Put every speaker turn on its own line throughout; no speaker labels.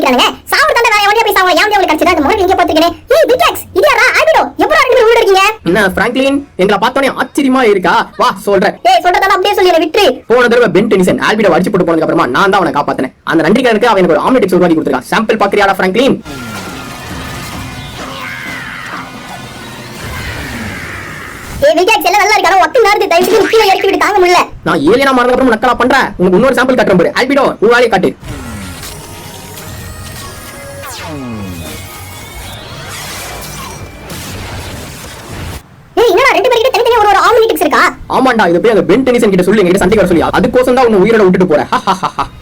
நினைக்கிறாங்க. சாவறதால வேற எவனே போய் சாவ. யாம் உங்களுக்கு கட்சிதா இந்த மொழி இங்க பாத்துக்கனே. ஏய் பிகாக்ஸ் இதுயாரா ஆல்பிடோ எப்பறா ரெண்டு பேரும் உள்ள இருக்கீங்க?
என்ன பிராங்க்லின் எங்களை பார்த்தோனே ஆச்சரியமா இருக்கா? வா சொல்றேன்.
ஏய் சொல்றதால அப்படியே சொல்லி என்ன விட்டு.
போன தடவை பென் டெனிசன் ஆல்பிடோ அடிச்சு போட்டு போனதுக்கு அப்புறமா நான் தான் அவனை காப்பாத்தினேன். அந்த நன்றிக்கடனுக்கு அவன் எனக்கு ஒரு ஆம்லெட் உருவாக்கி கொடுத்திருக்கான். Sample பாக்குறியாடா Franklin?
ஏய் விகாக்ஸ் எல்லாம் நல்லா இருக்கானோ ஒத்த நேரத்தை தயவு செஞ்சு கீழ இறக்கி விட்டு தாங்க முடியல.
நான் ஏலியனா மாறதுக்கு அப்புறம் நக்கலா பண்றேன். உங்களுக்கு இன்னொரு சாம்பிள் காட்டுறேன் பாரு. ஆல்பிடோ உருவாக்கி காட்டு.
ஏய் என்னடா ரெண்டு பேருக்கு தனித்தனியா ஒரு ஆம்னிட்டிக்ஸ் இருக்கா?
ஆமாண்டா இது போய் அந்த பென் டெனிசன் கிட்ட சொல்லி என்கிட்ட சண்டைக்கு வர சொல்லி அதுக்கோசம் தான் உன்னை உயிரோட விட்டுட்டு போறேன்.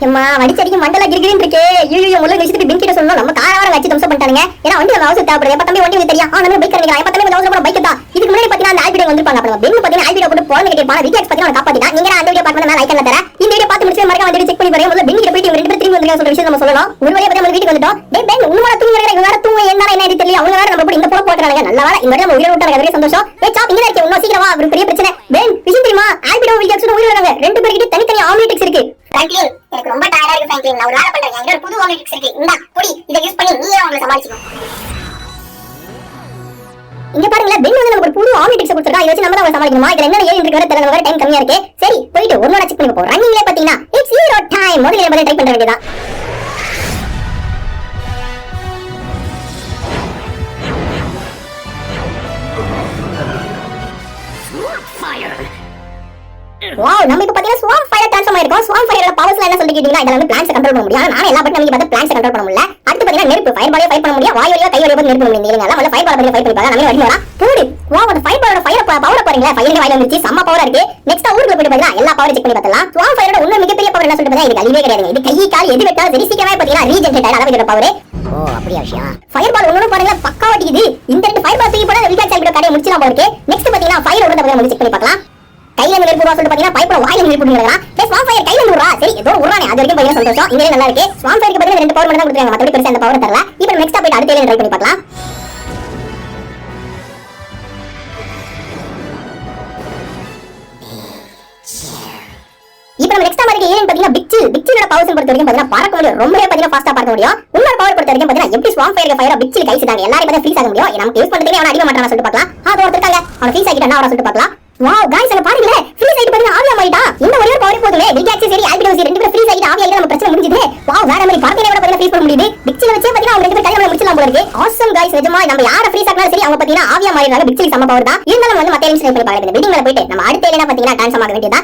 அம்மா வடிச்சடிக்கு மண்டல கிரிகிரின்னு இருக்கே. ஐயோ முள்ள நிச்சிட்டு பென் கிட்ட சொல்லணும். நம்ம கார வர வச்சு தம்சம் பண்ணிட்டானுங்க. ஏன்னா வண்டி அவசர தேவைப்படுது. எப்ப தம்பி வண்டி வந்து தெரியும். நம்ம பைக் நினைக்கிறேன். எப்ப தம்பி அவசர பைக் தான். இதுக்கு முன்னாடி பாத்தீங்கன்னா அந்த ஆல்பிடோ வந்திருப்பாங்க. அப்புறம் பென் பாத்தீங்கன்னா ஆல்பிடோ கூட போன் கேட்பாங்க. விகாக்ஸ் பாத்தீங்கன்னா காப்பாத்தினா. நீங்க அந்த வீடியோ பார்க்கணும் நான் லைக் பண்ணல தரேன். இந்த வீடியோ பார்த்து முடிச்சு மறக்காம வந்து செக் பண்ணி பாருங்க. முதல்ல பென் கிட்ட போய் ரெண்டு பேரும் திரும்பி வந்திருக்காங்க சொல்ற விஷயம் நம்ம சொல்லணும். ஒரு வழியா நம்ம வீட்டுக்கு வந்துட்டோம். டேய் பென் உன்னோட தூங்கி வரங்க வேற தூங்க என்ன இது தெரியல. அவங்க வேற நம்ம போய் இந்த போற போறாங்க. நல்ல வேளை இந்த நம்ம உயிரோட விட்டாங்க. very சந்தோஷம். ஏய் சாப் இங்க இருக்கே. இன்னும் சீக்கிரமா ஒரு பெரிய பிரச்சனை. பென் விஷயம் தெரியுமா? ஆல்பிடோ விகாக்ஸ் உயிரோட வராங்க. ரெண்டு பேருக்கு தனித்தனி ஆம்னிட்டிக்ஸ் இருக்கு.
ஃப்ராங்க்லின் எனக்கு ரொம்ப டயர்டா இருக்கு ஃப்ராங்க்லின். நான் ஒரு வேலை பண்றேன். என்கிட்ட ஒரு புது ஆம்னிட்டிக்ஸ் இருக்கு. இந்தா புடி இத யூஸ் பண்ணி நீயே அவங்கள சமாளிச்சுக்கோ.
இங்க பாருங்க பென் வந்து நமக்கு ஒரு புது ஆம்னிட்டிக்ஸ் கொடுத்திருக்கா. இத வச்சு நம்ம தான் சமாளிக்கணுமா? இதுல என்ன ஏன் இருக்கு தெரியல. நம்ம டைம் கம்மியா இருக்கு. சரி போயிட்டு ஒரு நாள் செக் பண்ணி போறோம். ரன்னிங்ல பாத்தீங்கன்னா இட்ஸ் ஹீரோ டைம். முதல்ல நம்ம ட்ரை பண்ற வேண்டியதா. வாவ் நம்ம இப்ப பாத்தீங்கன்னா ஸ்வாம் ஃபயர் ட்ரான்ஸ்ஃபார்ம் ஆயிருக்கோம். ஸ்வாம் ஃபயரோட பவர்ஸ்ல என்ன சொல்லி கேட்டீங்கன்னா இதெல்லாம் வந்து பிளான்ட்ஸ் கண்ட்ரோல் பண்ண முடியும். நான் எல்லா பட்டன் நமக்கு பார்த்து பிளான்ட்ஸ் கண்ட்ரோல் பண்ண முடியல. அடுத்து பாத்தீங்கன்னா நெருப்பு ஃபயர் பாலே ஃபைட் பண்ண முடியும். வாய் வழியா கை வழியா நெருப்பு பண்ண முடியும். இல்லங்க நம்ம ஃபயர் பால் பண்ணி ஃபைட் பண்ணி பாருங்க. நம்ம வழி வரா போடு. வாவ் அந்த ஃபயர் பாலோட ஃபயர் பவர் பாருங்க. ஃபயர் வாயில வந்துருச்சு. செம்ம பவர் இருக்கு. நெக்ஸ்ட் ஊருக்கு போய் பாத்தீங்கன்னா எல்லா பவர் செக் பண்ணி பார்த்தலாம். ஸ்வாம் ஃபயரோட இன்னொரு மிகப்பெரிய பவர் என்ன சொல்லிட்டு இது கழிவே கிடையாது. இது கை கால் எது வெட்டாலும் சரி சீக்கிரமா பாத்தீங்கன்னா ரீஜெனரேட் ஆயிடும். அதான் இதோட பவர்.
ஓ அப்படியே விஷயம்.
ஃபயர் பால் ஒண்ணு பாருங்க பக்காவா அடிக்குது. இந்த ரெண்டு ஃபயர் பால் தூக்கி போட விகாக்ஸ் ஆல்பிடோ கடையை முடிச்சலாம் போல இருக்கு. நெக்ஸ்ட் பாத்தீங்கன்னா ஃபயர் ஓட பத்தி செக் பண்ணி பார்க்கலாம். கையில நெருப்பு சொல்லிட்டு பாத்தீங்கன்னா பைப்போட வாயில நெருப்பு போடுறாங்க. டேய் ஸ்வாம் ஃபயர் கையில நூறா. சரி ஏதோ உறானே அது வரைக்கும் பையன் சந்தோஷம். இங்கே நல்லா இருக்கு. ஸ்வாம் ஃபயருக்கு பாத்தீங்கன்னா ரெண்டு பவர் மட்டும் தான் கொடுத்தாங்க. மத்தபடி பெருசா அந்த பவர் தரல. இப்போ நெக்ஸ்ட் போய் அடுத்த ஏலியன் ட்ரை பண்ணி பார்க்கலாம். இப்போ நம்ம நெக்ஸ்ட் மாதிரி ஏலியன் பாத்தீங்கன்னா பிக்சிலோட பவர்ஸ் பொறுத்த வரைக்கும் பாத்தீங்கன்னா பறக்க முடியும். ரொம்பவே பாத்தீங்கன்னா ஃபாஸ்டா பறக்க முடியும். இன்னொரு பவர் பொறுத்த வரைக்கும் பாத்தீங்கன்னா எப்படி ஸ்வாம் ஃபயருக்கு ஃபயர் பிக்சில் கைசிட்டாங்க. எல்லாரும் பாத்தீங்கன்னா ஃப்ரீஸ் ஆக முடியும். நமக்கு யூஸ் பண்றதுக்கு அவன அடிக்க மாட்டானு சொல்லிட்டு பார்க்கலாம். அது ஒருத்தர்க்காங்க அவன ஃப்ரீஸ் ஆகிட்டானா அவன சொல்லிட்டு பார்க்கலாம். வாவ் गाइस அங்க பாருங்க ஃப்ரீஸ் ஆயிட்டு பாருங்க ஆவியா மாறிட்டா. இந்த ஒரே பவர் போதுமே. விகாக்ஸ் சரி ஆல்பிடோ சரி ரெண்டு பேரும் ஃப்ரீஸ் ஆயிட்டு ஆவியா நம்ம பிரச்சனை முடிஞ்சுது. வாவ் வேற மாதிரி பார்க்கவே கூட பாத்தீங்கன்னா ஃப்ரீஸ் பண்ண முடியுது. பிக்சில வச்சே பாத்தீங்கன்னா அவங்க ரெண்டு பேரும் கையில முடிச்சலாம் போல இருக்கு. ஆசம் गाइस நிஜமா நம்ம யார ஃப்ரீஸ் ஆகலாம் சரி அவங்க பாத்தீங்கன்னா ஆவியா மாறினால பிக்சில் சம பவர் தான். இருந்தாலும் வந்து மத்த ஏலியன்ஸ் பண்ணி பாருங்க. இந்த பில்டிங்ல போயிட்டு நம்ம அடுத்த ஏலியனா பாத்தீங்கன்னா ட்ரான்ஸ்ஃபார்ம் ஆக வேண்டியதா.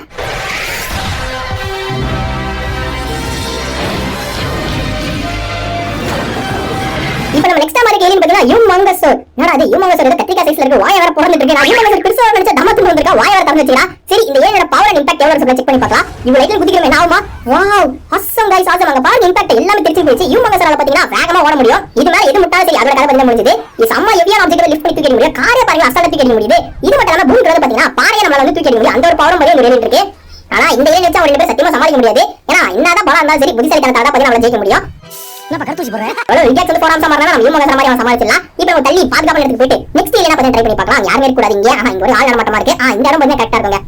இப்போ நம்ம நெக்ஸ்ட் மாதிரி ஏலியன் பாத்தீங்கன்னா யூமங்கஸ். என்னடா அது யூமங்கஸ் கத்திரிக்கா சைஸ்ல இருக்கு. வாய் வேற பொறந்துட்டு இருக்கு. நான் யூமங்கஸ் பெருசா நினைச்ச தமத்து வந்திருக்கா. வாய் வேற தரந்து வச்சிரா. சரி இந்த ஏலியனோட பவர் அண்ட் இம்பாக்ட் எவ்வளவு செக் பண்ணி பார்க்கலாம். இவ்வளவு லைட்ல குதிக்கிறமே என்ன ஆகுமா? Wow awesome guys awesome. அங்க பாருங்க இம்பாக்ட் எல்லாமே தெரிஞ்சு போயிடுச்சு. யூமங்கஸ்னால பாத்தீங்கன்னா வேகமா ஓட முடியும். இது மேல எது முட்டாலும் சரி அதோட கதை பண்ண முடியுது. இது செம்ம ஹெவியான ஆப்ஜெக்ட் லிஃப்ட் பண்ணி தூக்கி முடியும். காரே பாருங்க அசால்ட்டா தூக்கி முடியுது. இது மட்டும் இல்லாம பூம் கிரது பாத்தீங்கன்னா பாறையை நம்மளால வந்து தூக்கி முடியும். அந்த ஒரு பவரும் மாதிரி ஒரு ஏலியன் இருக்கு. ஆனா இந்த ஏலியன் வச்சு அவங்க ரெண்டு பேரும் சத்தியமா சமாளிக்க முடியாது. ஏன்னா என்னதான் பலம் இருந்தாலும் சரி புத்திசாலித்தனத்தால தான் பாத்தீங்கன்னா அவளை ஜெயிக்க முடியும்.
என்ன பக்கத்து வச்சு போறேன்.
அவ்வளவு விகாக்ஸ் வந்து போராம சமாளனா நம்ம யூமங்கஸ் மாதிரி அவன் சமாளிச்சலாம். இப்போ நம்ம தள்ளி பாதுகாப்பான இடத்துக்கு போயிட்டு நெக்ஸ்ட் ஏலியனா பத்தி ட்ரை பண்ணி பார்க்கலாம். யாருமே இருக்க கூடாது இங்க. இங்க ஒரு ஆள் நடமாட்டமா இருக்கு. இந்த இடம் கொஞ்சம் கரெக்ட்டா இருக்குங்க.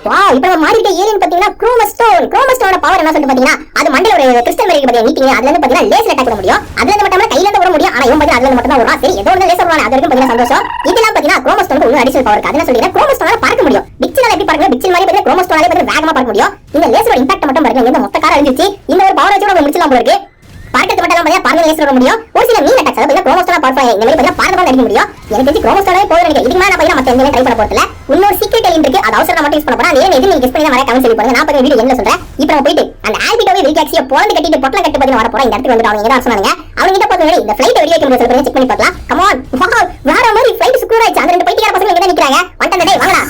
வாவ் இப்போ நம்ம மாறிட்ட ஏலியன் பாத்தீங்கன்னா குரோமஸ்டோனோட பவர் என்ன சொல்லிட்டு பாத்தீங்கன்னா அது மண்டையில ஒரு கிறிஸ்டல் மாதிரி இருக்கு பாத்தீங்க. நீட்டிங்க அதுல இருந்து பாத்தீங்கன்னா லேசர் அட்டாக் பண்ண முடியும். அதுல இருந்து மட்டும் கையில இருந்து வர முடியும். ஆனா இவன் பாத்தீங்கன்னா அதுல மட்டும் தான் வரும். சரி ஏதோ ஒரு லேசர் வரானே அது வரைக்கும் பாத்தீங்கன்னா சந்தோஷம். இதெல்லாம் பாத்தீங்கன்னா குரோமஸ்டோனுக்கு ஒரு அடிஷனல் பவர் இருக்கு. அதனால சொல்லிறேன் குரோமஸ்டோனால பறக்க முடியும். பிக்சிலால எப்படி பறக்க பிக்சில் மாதிரி பாத்தீங்கன்னா குரோமஸ்டோனால பாத்தீங்கன்னா வேகமா பறக்க முடியும். இந்த லேசரோட இம்பாக்ட் மட்டும் பாருங்க. இந்த மொத்த கார அழிஞ்சிச்சு. இந்த ஒரு பவர் வச்சு நம்ம முடிச்சலாம் போல இருக்கு. பறக்கிறது மட்டும் இல்லாம பறந்து லேசர் வர முடியும். ஒரு சில மீன் அட்டாக்ஸ் அதாவது குரோமஸ்டோனா பவர் இந்த மாதிரி பாத்தீங்கன்னா பறந்து அடிக்க முடியும். எனக்கு தெரிஞ்சு குரோமஸ்டோனாவே போதும் நினைக்கிறேன். இதுக்கு மேல பாத்தீங்கன்னா மத்த எந்த ட்ரை பண்ண போறதுல இன்னொரு சீக்ரெட் ஏலியன் இருக்கு. அது அவசரமா மட்டும் யூஸ் பண்ண போறேன். நேரே எது நீங்க கெஸ் பண்ணி தான் வர கமெண்ட் சொல்லி போடுங்க. நான் பாத்தீங்க வீடியோ என்ன சொல்றேன். இப்போ நம்ம போயிட்டு அந்த ஆல்பிடோவை விகாக்ஸிய போந்து கட்டிட்டு பொட்டல கட்டி பாத்தீங்கன்னா வர போறோம். இந்த இடத்துக்கு வந்து அவங்க என்ன சொன்னாங்க அவங்க கிட்ட பாத்தீங்கன்னா இந்த ஃளைட் வெளிய வைக்க முடியல செக் பண்ணி பார்க்கலாம். கம் ஆன் வாவ் வேற மாதிரி ஃளைட் செக்யூர் ஆயிச்சு. அந்த ரெண்டு பைத்தியக்கார பசங்க இங்க தான் நிக்கறாங்க. வந்தா டேய் வாங்கடா.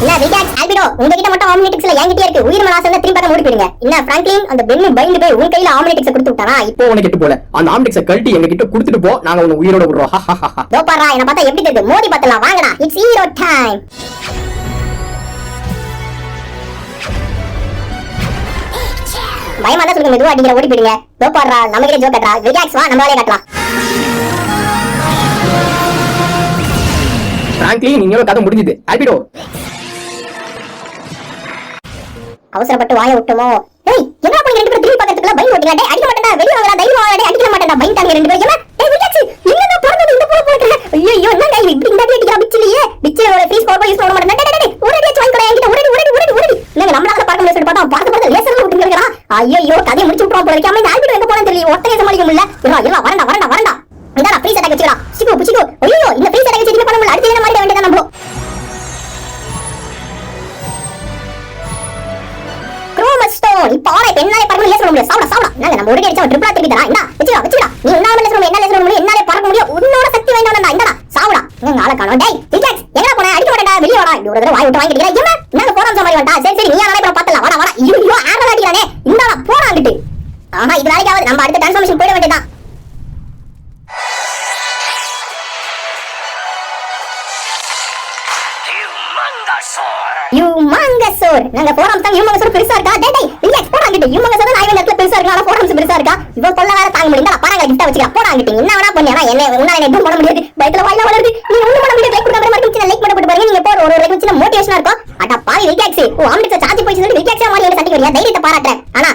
இல்ல விகாக்ஸ் ஆல்பிடோ உங்ககிட்ட மட்டும் ஆம்னிட்டிக்ஸ்ல என்கிட்ட இருக்கு. உயிர் மேல ஆசை திரும்பி பார்க்க மூடி போயிடுங்க. என்ன பிராங்க்லின் அந்த பென்னு பயந்து போய் உன் கையில ஆம்னிட்டிக்ஸ் கொடுத்து விட்டானா?
இப்போ உனக்கு கெட்டு போல அந்த ஆம்னிட்டிக்ஸை கழட்டி எங்க கிட்ட கொடுத்துட்டு போ. நாங்க உன்னை உயிரோட விடுறோம்.
தோ பாறா என்ன பார்த்தா எப்படி தெரியுது? மோதி பார்த்தலாம் வாங்கடா. It's hero time. பயமா தான் சொல்லுங்க மெதுவா அடிக்கிற ஓடி போயிடுங்க. தோ பாறா நம்ம கிட்ட ஜோக் கட்டறா. விகாக்ஸ் வா நம்மளாலே கட்டலாம்.
பிராங்க்லின் இன்னொரு கதை முடிஞ்சது. ஆல்பிடோ
அவசரப்பட்டு வாய விட்டோமோ. டேய் என்ன பண்ணி ரெண்டு பேரும் திரும்பி பார்க்கறதுக்குள்ள பயந்து ஓட்டிங்க. டேய் அடிக்க மாட்டேன்டா, வெளிய வாங்கடா, தைரியம் வாங்கடா, அடிக்க மாட்டேன்டா, பயந்தாங்க ரெண்டு பேரும். டேய் விட்டாச்சு, என்னடா பிறந்தது இந்த போல போறே. ஐயோ என்னடா இது இப்படி இந்த அடி அடிக்கிறா பிச்சிலியே. பிச்சியோட ஃப்ரீஸ் பவர் யூஸ் பண்ண மாட்டேன். டேய் டேய் ஒரு அடி வாங்கி கூட என்கிட்ட ஓடி. என்னங்க நம்மளால பார்க்க முடியல சொல்லிட்டு பார்த்தா பார்த்து லேசர்ல விட்டுங்க இருக்கா. ஐயோ கதையை முடிச்சு விட்டுறோம் போல இருக்காம. இந்த ஆல்பிடோ எங்க போறான்னு தெரியல. ஒத்தையை சமாளிக்க முடியல. எல்லாம் வரண்டா. இதாடா ஃப்ரீஸ் அட்டாக் வச்சுடா. புச்சிக்கோ. ஐயோ இந்த ஃப்ரீஸ் அட்டாக் வச்சு என்ன பண்ண முடியல. அடுத்து என்ன மாறிட வேண்டியதா நம்ம. குரோமஸ்டோன் இப்ப ஆளை பெண்ணாலே பறக்க முடியல சொல்ல முடியும். சாவடா. நாங்க நம்ம ஒரு அடிச்சா ட்ரிபிளா திருப்பி தரா. இந்தா வச்சுடா. நீ என்ன லேசர் என்ன லேசர் முடியும். என்னாலே பறக்க முடியும். உன்னோட சக்தி வேண்டாம்டா. இந்தடா சாவடா. நீங்க ஆளை காணோம். டேய் ரிலாக்ஸ். எங்கடா போற? அடிக்க மாட்டேன்டா. வெளிய வாடா. இப்படி ஒரு தடவை வாய் விட்டு வாங்கிட்டீங்க. ஏமா நாங்க போறோம் சமாளி வேண்டா. சரி நீ ஆளை இப்ப பார்த்தல. வாடா. ஐயோ ஆறல அடிறானே. இந்தடா போறாங்கிட்டு. ஆஹா இது நாளைக்காவது நம்ம அடுத்த ட்ரான்ஸ்ஃபர்மேஷன் போயிட வேண்டியதான். யூமங்கசோர் நாங்க போறோம் தான். யூமங்கசோர் பெருசா இருக்கா. டேய் ரிலாக்ஸ் போறாங்கிட்டு. யூமங்கசோர் நான் இடத்துல பெருசா இருக்கா. ஆனா போறோம் பெருசா இருக்கா. இவ கொல்ல வேற தாங்க முடியல. பாறாங்க கிட்ட வச்சுக்க போறாங்கிட்டு. என்ன வேணா பண்ணி ஆனா என்ன உன்னால என்ன எதுவும் பண்ண முடியாது. பைக்ல வாயில வளருது. நீ ஒண்ணும் பண்ண முடியாது. லைக் கொடுக்க மாதிரி சின்ன லைக் போட்டு பாருங்க. நீங்க போற ஒரு லைக் சின்ன மோட்டிவேஷனா இருக்கும். அட பாவி ரிலாக்ஸ். ஓ ஆம்னிக்ஸ் சார்ஜ் போயிச்சு சொல்லி ரிலாக்ஸா மாதிரி என்ன சண்டைக்கு வரியா. தைரியத்தை பாராட்டுறேன். ஆனா